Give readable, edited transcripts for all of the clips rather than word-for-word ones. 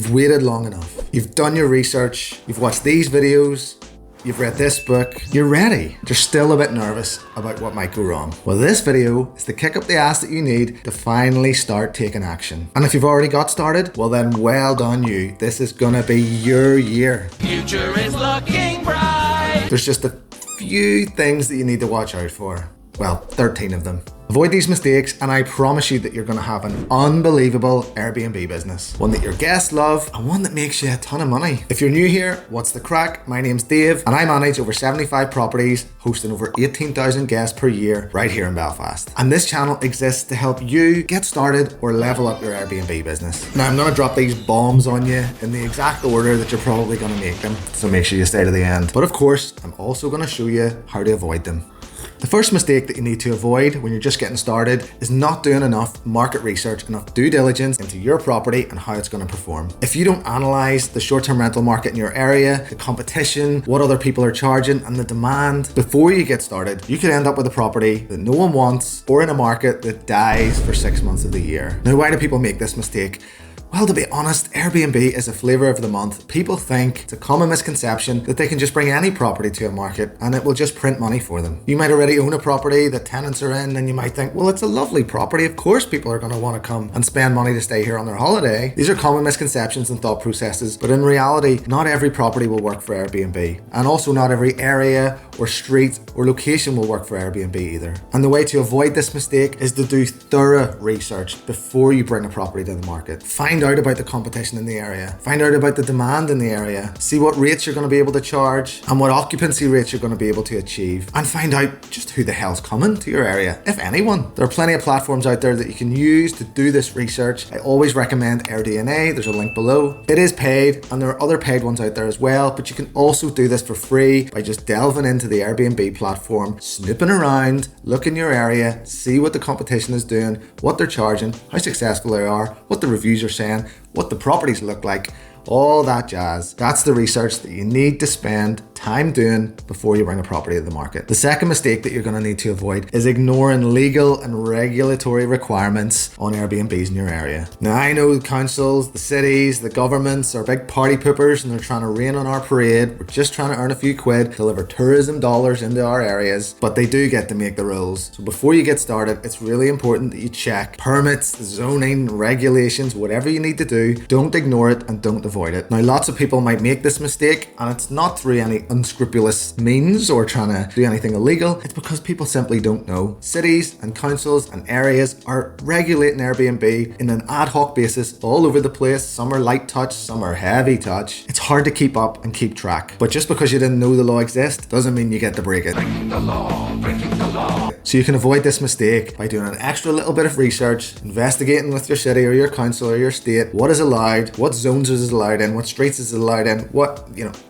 You've waited long enough. You've done your research. You've watched these videos. You've read this book. You're ready. You're still a bit nervous about what might go wrong. Well, this video is the kick up the ass that you need to finally start taking action. And if you've already got started, well then, well done you. This is gonna be your year. Future is looking bright. There's just a few things that you need to watch out for. Well, 13 of them. Avoid these mistakes and I promise you that you're going to have an unbelievable Airbnb business. One that your guests love and one that makes you a ton of money. If you're new here, what's the crack? My name's Dave and I manage over 75 properties, hosting over 18,000 guests per year right here in Belfast. And this channel exists to help you get started or level up your Airbnb business. Now I'm going to drop these bombs on you in the exact order that you're probably going to make them, so make sure you stay to the end. But of course, I'm also going to show you how to avoid them. The first mistake that you need to avoid when you're just getting started is not doing enough market research, enough due diligence into your property and how it's going to perform. If you don't analyze the short-term rental market in your area, the competition, what other people are charging and the demand before you get started, you could end up with a property that no one wants or in a market that dies for 6 months of the year. Now, why do people make this mistake? Well, to be honest, Airbnb is a flavor of the month. People think it's a common misconception that they can just bring any property to a market and it will just print money for them. You might already own a property that tenants are in and you might think, well, it's a lovely property. Of course, people are going to want to come and spend money to stay here on their holiday. These are common misconceptions and thought processes, but in reality, not every property will work for Airbnb. And also not every area or street or location will work for Airbnb either. And the way to avoid this mistake is to do thorough research before you bring a property to the market. Find out about the competition in the area. Find out about the demand in the area. See what rates you're going to be able to charge and what occupancy rates you're going to be able to achieve. And find out just who the hell's coming to your area, if anyone. There are plenty of platforms out there that you can use to do this research. I always recommend AirDNA. There's a link below. It is paid and there are other paid ones out there as well, but you can also do this for free by just delving into the Airbnb platform, snooping around, look in your area, see what the competition is doing, what they're charging, how successful they are, what the reviews are saying, what the properties look like, all that jazz. That's the research that you need to spend time doing before you bring a property to the market. The second mistake that you're going to need to avoid is ignoring legal and regulatory requirements on Airbnbs in your area. Now, I know the councils, the cities, the governments are big party poopers and they're trying to rain on our parade. We're just trying to earn a few quid, deliver tourism dollars into our areas, but they do get to make the rules. So before you get started, it's really important that you check permits, zoning, regulations, whatever you need to do. Don't ignore it and don't avoid it. Now, lots of people might make this mistake and it's not through any unscrupulous means or trying to do anything illegal. It's because people simply don't know. Cities and councils and areas are regulating Airbnb in an ad hoc basis all over the place. Some are light touch, some are heavy touch. It's hard to keep up and keep track. But just because you didn't know the law exists doesn't mean you get to break it. Breaking the law, breaking the law. So you can avoid this mistake by doing an extra little bit of research, investigating with your city or your council or your state what is allowed, what zones is allowed in, what streets is allowed in,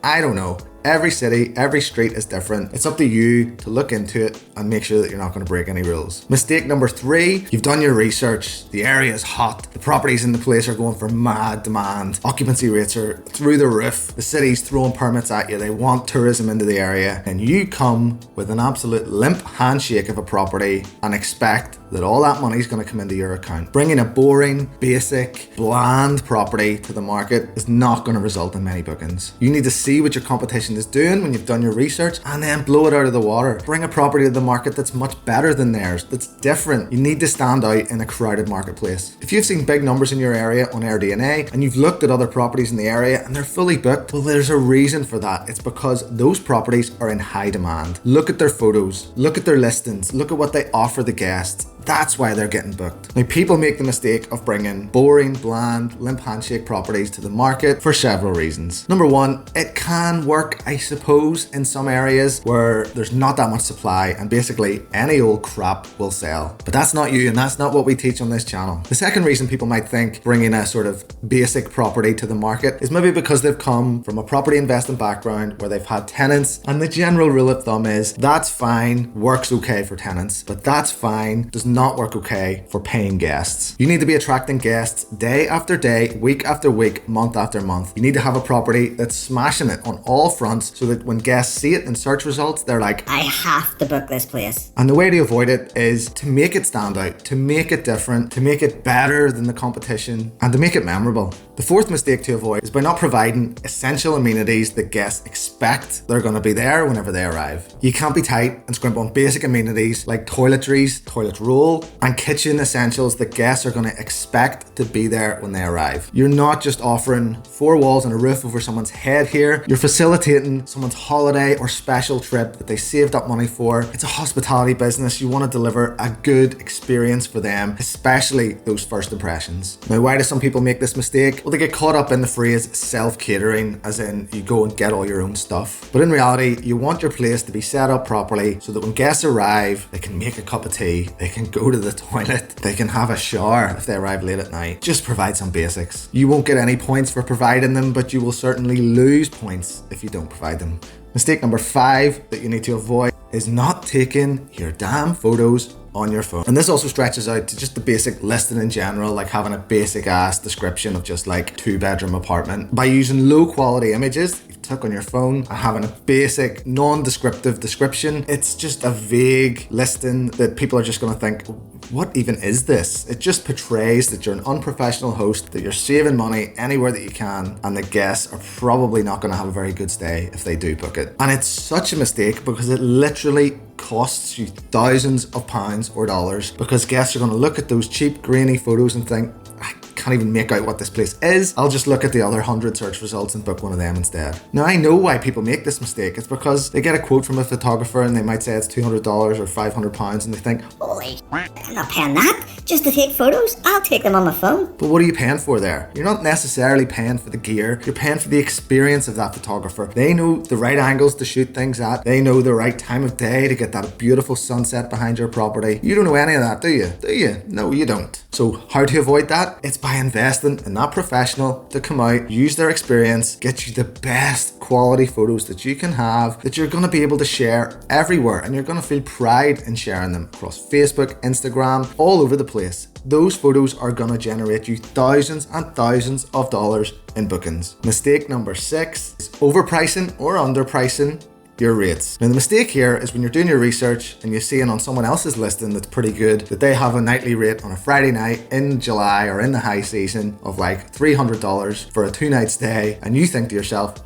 I don't know. Every city, every street is different. It's up to you to look into it and make sure that you're not going to break any rules. Mistake number 3, you've done your research. The area is hot. The properties in the place are going for mad demand. Occupancy rates are through the roof. The city's throwing permits at you. They want tourism into the area. And you come with an absolute limp handshake of a property and expect that all that money is going to come into your account. Bringing a boring, basic, bland property to the market is not going to result in many bookings. You need to see what your competition is doing when you've done your research and then blow it out of the water. Bring a property to the market that's much better than theirs, that's different. You need to stand out in a crowded marketplace. If you've seen big numbers in your area on AirDNA and you've looked at other properties in the area and they're fully booked, well, there's a reason for that. It's because those properties are in high demand. Look at their photos, look at their listings, look at what they offer the guests. That's why they're getting booked. Now, people make the mistake of bringing boring, bland, limp handshake properties to the market for several reasons. Number 1, it can work, I suppose, in some areas where there's not that much supply and basically any old crap will sell. But that's not you and that's not what we teach on this channel. The second reason people might think bringing a sort of basic property to the market is maybe because they've come from a property investing background where they've had tenants, and the general rule of thumb is that's fine, works okay for tenants, but that's fine, does not work okay for paying guests. You need to be attracting guests day after day, week after week, month after month. You need to have a property that's smashing it on all fronts so that when guests see it in search results, they're like, I have to book this place. And the way to avoid it is to make it stand out, to make it different, to make it better than the competition, and to make it memorable. The fourth mistake to avoid is by not providing essential amenities that guests expect they're going to be there whenever they arrive. You can't be tight and scrimp on basic amenities like toiletries, toilet roll, and kitchen essentials that guests are going to expect to be there when they arrive. You're not just offering 4 walls and a roof over someone's head here. You're facilitating someone's holiday or special trip that they saved up money for. It's a hospitality business. You want to deliver a good experience for them, especially those first impressions. Now, why do some people make this mistake? Well, they get caught up in the phrase self-catering, as in you go and get all your own stuff. But in reality, you want your place to be set up properly so that when guests arrive, they can make a cup of tea, they can go to the toilet, they can have a shower if they arrive late at night. Just provide some basics. You won't get any points for providing them, but you will certainly lose points if you don't provide them. Mistake number 5 that you need to avoid is not taking your damn photos on your phone. And this also stretches out to just the basic listing in general, like having a basic ass description of just like 2-bedroom apartment. By using low quality images you took on your phone and having a basic non-descriptive description, it's just a vague listing that people are just going to think, what even is this? It just portrays that you're an unprofessional host, that you're saving money anywhere that you can, and the guests are probably not going to have a very good stay if they do book it. And it's such a mistake because it literally costs you thousands of pounds or dollars, because guests are going to look at those cheap grainy photos and think, I can't even make out what this place is. I'll just look at the other 100 search results and book one of them instead. Now, I know why people make this mistake. It's because they get a quote from a photographer and they might say it's $200 or £500 and they think, holy, I'm not paying that just to take photos. I'll take them on my phone. but what are you paying for there? You're not necessarily paying for the gear. You're paying for the experience of that photographer. They know the right angles to shoot things at. They know the right time of day to get that beautiful sunset behind your property. You don't know any of that, do you? Do you? No, you don't. So how to avoid that? It's by investing in that professional to come out, use their experience, get you the best quality photos that you can have, that you're going to be able to share everywhere, and you're going to feel pride in sharing them across Facebook, Instagram, all over the place. Those photos are going to generate you thousands and thousands of dollars in bookings. Mistake number 6 is overpricing or underpricing your rates. Now, the mistake here is when you're doing your research and you're seeing on someone else's listing that's pretty good that they have a nightly rate on a Friday night in July or in the high season of like $300 for a 2-night stay, and you think to yourself,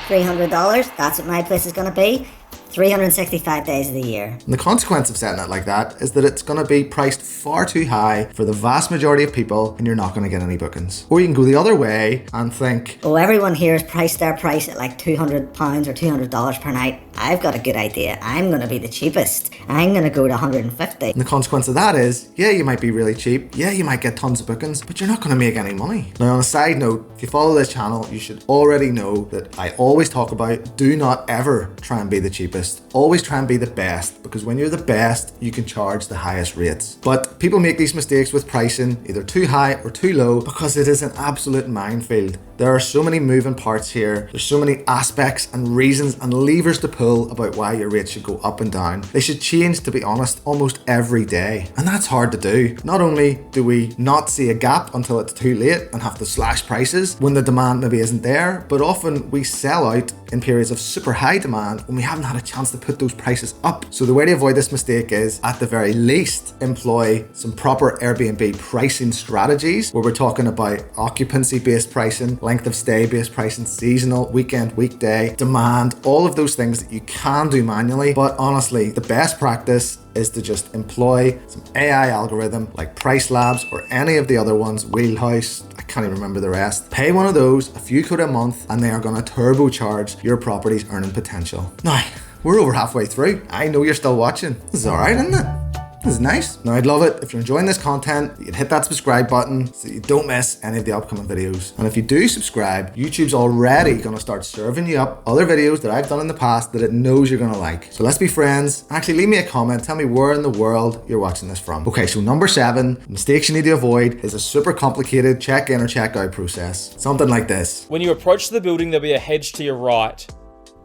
$300, that's what my place is going to be. 365 days of the year. And the consequence of setting it like that is that it's going to be priced far too high for the vast majority of people, and you're not going to get any bookings. Or you can go the other way and think, oh, everyone here has priced their price at like £200 or $200 per night. I've got a good idea. I'm going to be the cheapest. I'm going to go to 150. and the consequence of that is, yeah, you might be really cheap, yeah, you might get tons of bookings, but you're not going to make any money. Now, on a side note, if you follow this channel, you should already know that I always talk about do not ever try and be the cheapest. Always try and be the best, because when you're the best, you can charge the highest rates. But people make these mistakes with pricing, either too high or too low, because it is an absolute minefield. There are so many moving parts here. There's so many aspects and reasons and levers to pull about why your rates should go up and down. They should change, to be honest, almost every day. And that's hard to do. Not only do we not see a gap until it's too late and have to slash prices when the demand maybe isn't there, but often we sell out in periods of super high demand when we haven't had a chance to put those prices up. So the way to avoid this mistake is, at the very least, employ some proper Airbnb pricing strategies, where we're talking about occupancy-based pricing, length of stay-based pricing, seasonal, weekend, weekday, demand, all of those things that you can do manually. But honestly, the best practice is to just employ some AI algorithm like Price Labs or any of the other ones, Wheelhouse, I can't even remember the rest. Pay one of those, a few quid a month, and they are going to turbocharge your property's earning potential. Now, we're over halfway through. I know you're still watching. This is alright, isn't it? This is nice. Now, I'd love it if you're enjoying this content, you'd hit that subscribe button so that you don't miss any of the upcoming videos. And if you do subscribe, YouTube's already going to start serving you up other videos that I've done in the past that it knows you're going to like. So let's be friends. Actually, leave me a comment. Tell me where in the world you're watching this from. Okay, so number 7, mistakes you need to avoid is a super complicated check-in or check-out process. Something like this. When you approach the building, there'll be a hedge to your right.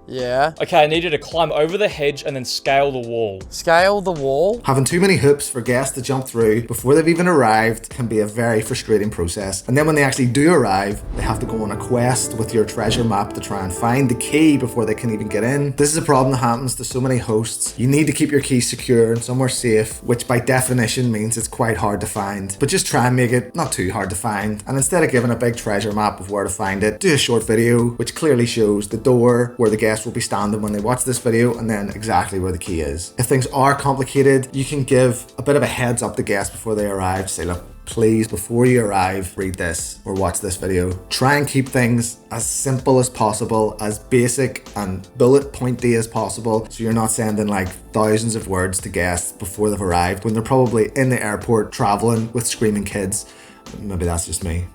Yeah. Okay, I need you to climb over the hedge and then scale the wall. Scale the wall? Having too many hoops for guests to jump through before they've even arrived can be a very frustrating process. And then when they actually do arrive, they have to go on a quest with your treasure map to try and find the key before they can even get in. This is a problem that happens to so many hosts. You need to keep your keys secure and somewhere safe, which by definition means it's quite hard to find. But just try and make it not too hard to find. And instead of giving a big treasure map of where to find it, do a short video which clearly shows the door where the guest will be standing when they watch this video, and then exactly where the key is. If things are complicated, you can give a bit of a heads up to guests before they arrive. Say, look, please, before you arrive, read this or watch this video. Try and keep things as simple as possible, as basic and bullet pointy as possible, so you're not sending like thousands of words to guests before they've arrived when they're probably in the airport traveling with screaming kids. Maybe that's just me.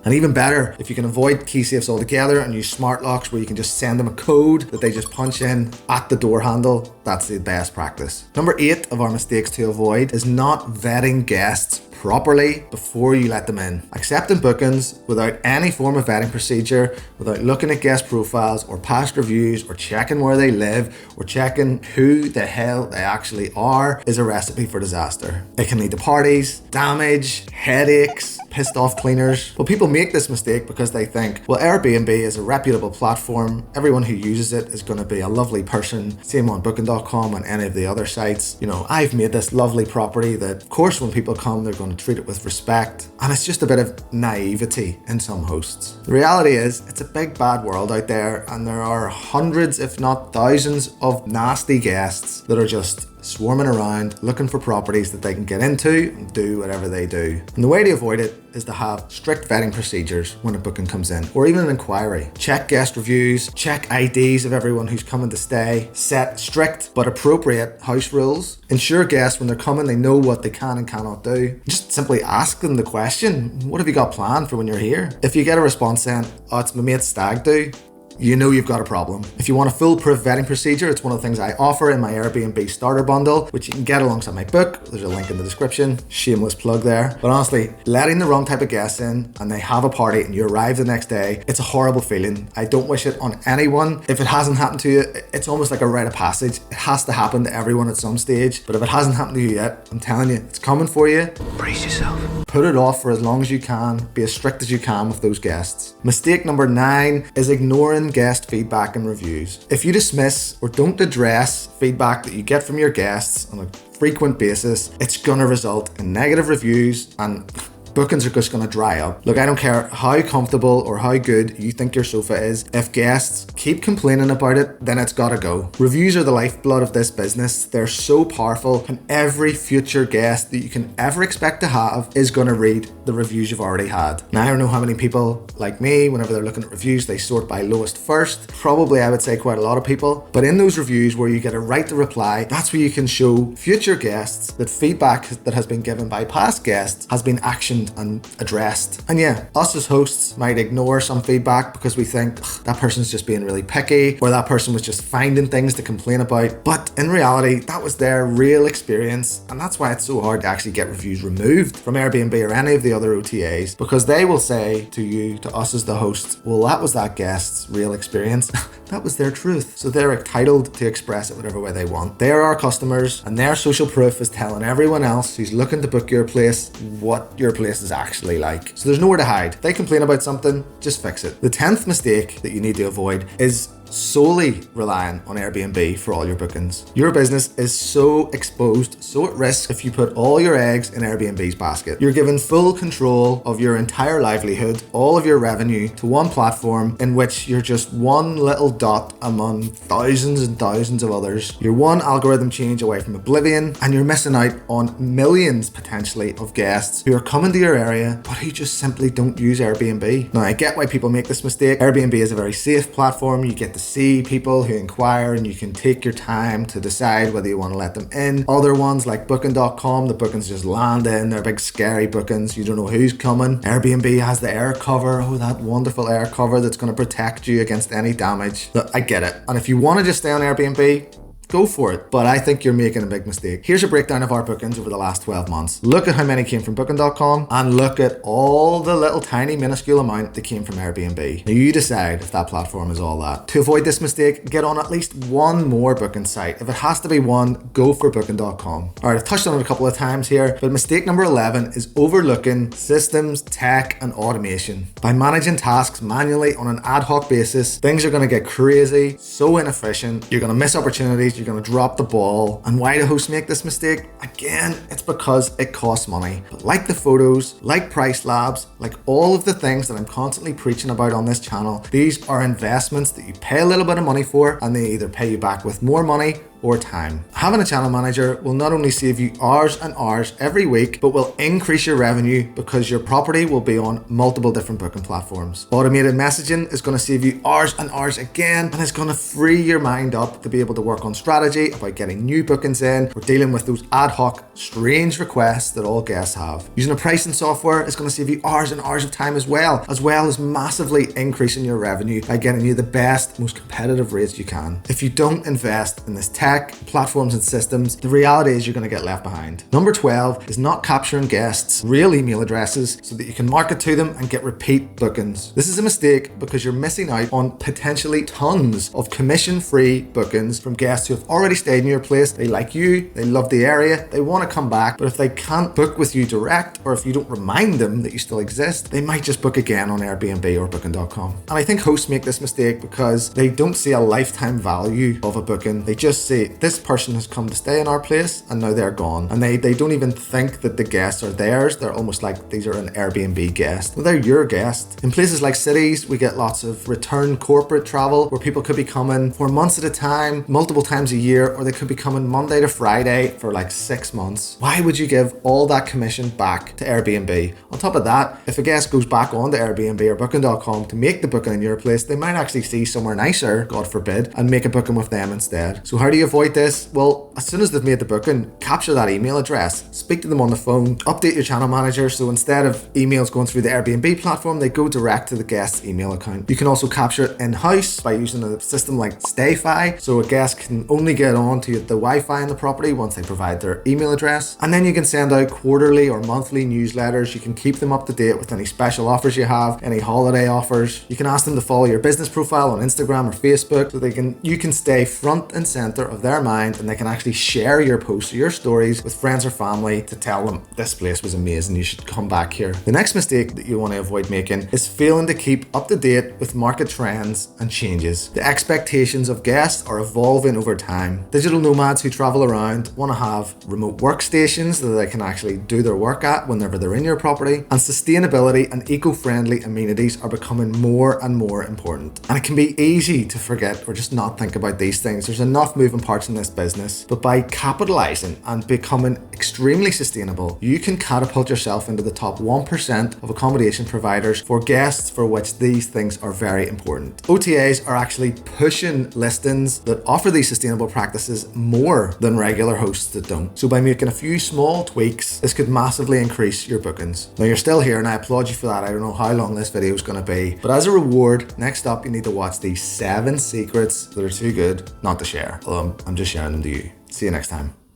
And even better, if you can avoid key safes altogether and use smart locks where you can just send them a code that they just punch in at the door handle, that's the best practice. Number 8 of our mistakes to avoid is not vetting guests properly before you let them in. Accepting bookings without any form of vetting procedure, without looking at guest profiles or past reviews or checking where they live or checking who the hell they actually are, is a recipe for disaster. It can lead to parties, damage, headaches, pissed off cleaners. But people make this mistake because they think, well, Airbnb is a reputable platform. Everyone who uses it is going to be a lovely person. Same on booking.com and any of the other sites. You know, I've made this lovely property that, of course, when people come, they're going to treat it with respect. And it's just a bit of naivety in some hosts. The reality is, it's a big bad world out there, and there are hundreds, if not thousands, of nasty guests that are just swarming around looking for properties that they can get into and do whatever they do. And the way to avoid it is to have strict vetting procedures when a booking comes in, or even an inquiry. Check guest reviews, check IDs of everyone who's coming to stay, set strict but appropriate house rules, ensure guests when they're coming they know what they can and cannot do. Just simply ask them the question, what have you got planned for when you're here? If you get a response saying, oh, it's my mate's stag do, you know you've got a problem. If you want a foolproof vetting procedure, it's one of the things I offer in my Airbnb starter bundle, which you can get alongside my book. There's a link in the description. Shameless plug there. But honestly, letting the wrong type of guests in and they have a party and you arrive the next day, it's a horrible feeling. I don't wish it on anyone. If it hasn't happened to you, it's almost like a rite of passage. It has to happen to everyone at some stage. But if it hasn't happened to you yet, I'm telling you, it's coming for you. Brace yourself. Put it off for as long as you can. Be as strict as you can with those guests. Mistake number 9 is ignoring guest feedback and reviews. If you dismiss or don't address feedback that you get from your guests on a frequent basis, it's going to result in negative reviews and bookings are just going to dry up. Look, I don't care how comfortable or how good you think your sofa is. If guests keep complaining about it, then it's got to go. Reviews are the lifeblood of this business. They're so powerful, and every future guest that you can ever expect to have is going to read the reviews you've already had. Now, I don't know how many people like me, whenever they're looking at reviews, they sort by lowest first. Probably, I would say quite a lot of people. But in those reviews where you get a right to reply, that's where you can show future guests that feedback that has been given by past guests has been actioned and addressed. And yeah, us as hosts might ignore some feedback because we think that person's just being really picky, or that person was just finding things to complain about. But in reality, that was their real experience, and that's why it's so hard to actually get reviews removed from Airbnb or any of the other OTAs, because they will say to you, to us as the hosts, well, that was that guest's real experience. That was their truth. So they're entitled to express it whatever way they want. They are our customers, and their social proof is telling everyone else who's looking to book your place what your place is actually like. So there's nowhere to hide. If they complain about something, just fix it. The 10th mistake that you need to avoid is solely relying on Airbnb for all your bookings. Your business is so exposed, so at risk if you put all your eggs in Airbnb's basket. You're given full control of your entire livelihood, all of your revenue, to one platform in which you're just one little dot among thousands and thousands of others. You're one algorithm change away from oblivion, and you're missing out on millions potentially of guests who are coming to your area but who just simply don't use Airbnb. Now, I get why people make this mistake. Airbnb is a very safe platform. You get to see people who inquire and you can take your time to decide whether you want to let them in. Other ones like booking.com, the bookings just land in. They're big scary bookings. You don't know who's coming. Airbnb has the air cover. Oh, that wonderful air cover that's going to protect you against any damage. Look, I get it. And if you want to just stay on Airbnb, go for it. But I think you're making a big mistake. Here's a breakdown of our bookings over the last 12 months. Look at how many came from Booking.com and look at all the little tiny minuscule amount that came from Airbnb. Now you decide if that platform is all that. To avoid this mistake, get on at least one more booking site. If it has to be one, go for Booking.com. Alright, I've touched on it a couple of times here, but mistake number 11 is overlooking systems, tech, and automation. By managing tasks manually on an ad hoc basis, things are going to get crazy, so inefficient, you're going to miss opportunities, you're going to drop the ball. And why do hosts make this mistake? Again, it's because it costs money. But like the photos, like price labs, like all of the things that I'm constantly preaching about on this channel, these are investments that you pay a little bit of money for and they either pay you back with more money or time. Having a channel manager will not only save you hours and hours every week, but will increase your revenue because your property will be on multiple different booking platforms. Automated messaging is going to save you hours and hours again, and it's going to free your mind up to be able to work on strategy about getting new bookings in or dealing with those ad hoc, strange requests that all guests have. Using a pricing software is going to save you hours and hours of time as well as massively increasing your revenue by getting you the best, most competitive rates you can. If you don't invest in this tech, platforms and systems, the reality is you're going to get left behind. Number 12 is not capturing guests' real email addresses so that you can market to them and get repeat bookings. This is a mistake because you're missing out on potentially tons of commission-free bookings from guests who have already stayed in your place. They like you, they love the area, they want to come back, but if they can't book with you direct, or if you don't remind them that you still exist, they might just book again on Airbnb or Booking.com. And I think hosts make this mistake because they don't see a lifetime value of a booking. They just see this person has come to stay in our place and now they're gone. And they don't even think that the guests are theirs. They're almost like these are an Airbnb guest. Well, they're your guest. In places like cities, we get lots of return corporate travel where people could be coming for months at a time, multiple times a year, or they could be coming Monday to Friday for like 6 months. Why would you give all that commission back to Airbnb? On top of that, if a guest goes back onto Airbnb or Booking.com to make the booking in your place, they might actually see somewhere nicer, God forbid, and make a booking with them instead. So how do you avoid this? Well, as soon as they've made the booking, capture that email address, speak to them on the phone, update your channel manager so instead of emails going through the Airbnb platform, they go direct to the guest's email account. You can also capture it in-house by using a system like StayFi, so a guest can only get on to the Wi-Fi in the property once they provide their email address. And then you can send out quarterly or monthly newsletters. You can keep them up to date with any special offers you have, any holiday offers. You can ask them to follow your business profile on Instagram or Facebook so you can stay front and center of their mind, and they can actually share your posts or your stories with friends or family to tell them this place was amazing, you should come back here. The next mistake that you want to avoid making is failing to keep up to date with market trends and changes. The expectations of guests are evolving over time. Digital nomads who travel around want to have remote workstations that they can actually do their work at whenever they're in your property, and sustainability and eco-friendly amenities are becoming more and more important. And it can be easy to forget or just not think about these things. There's enough moving parts in this business, but by capitalizing and becoming extremely sustainable, you can catapult yourself into the top 1% of accommodation providers for guests for which these things are very important. OTAs are actually pushing listings that offer these sustainable practices more than regular hosts that don't. So by making a few small tweaks, this could massively increase your bookings. Now you're still here and I applaud you for that. I don't know how long this video is going to be, but as a reward, next up you need to watch these 7 secrets that are too good not to share. I'm just sharing them to you. See you next time.